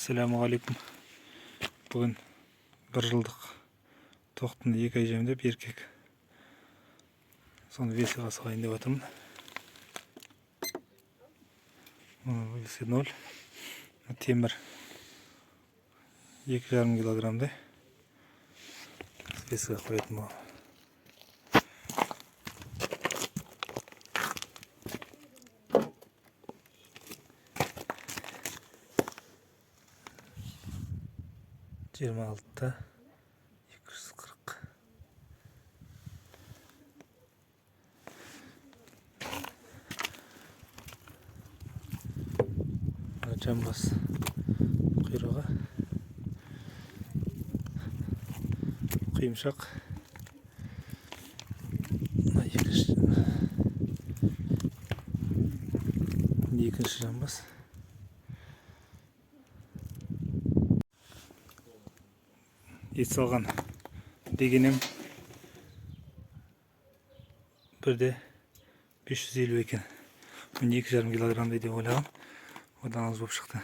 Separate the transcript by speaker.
Speaker 1: Assalamualaikum. Bugün bir жылдық тоқтыны 2 ай жемдеп еркек. Соны весіға салайын деп отырмын. Весі 0. Темір 2,5 килограммдай. Весіға қоятын бұл. Жиырма алтыда 240. Жамбас құйрығы, құйымшақ, екінші жамбас. Ет салған дегенем бірде 550 екен. Мен 2,5 килограммдай деп ойлағам. Одан аз болып шықты.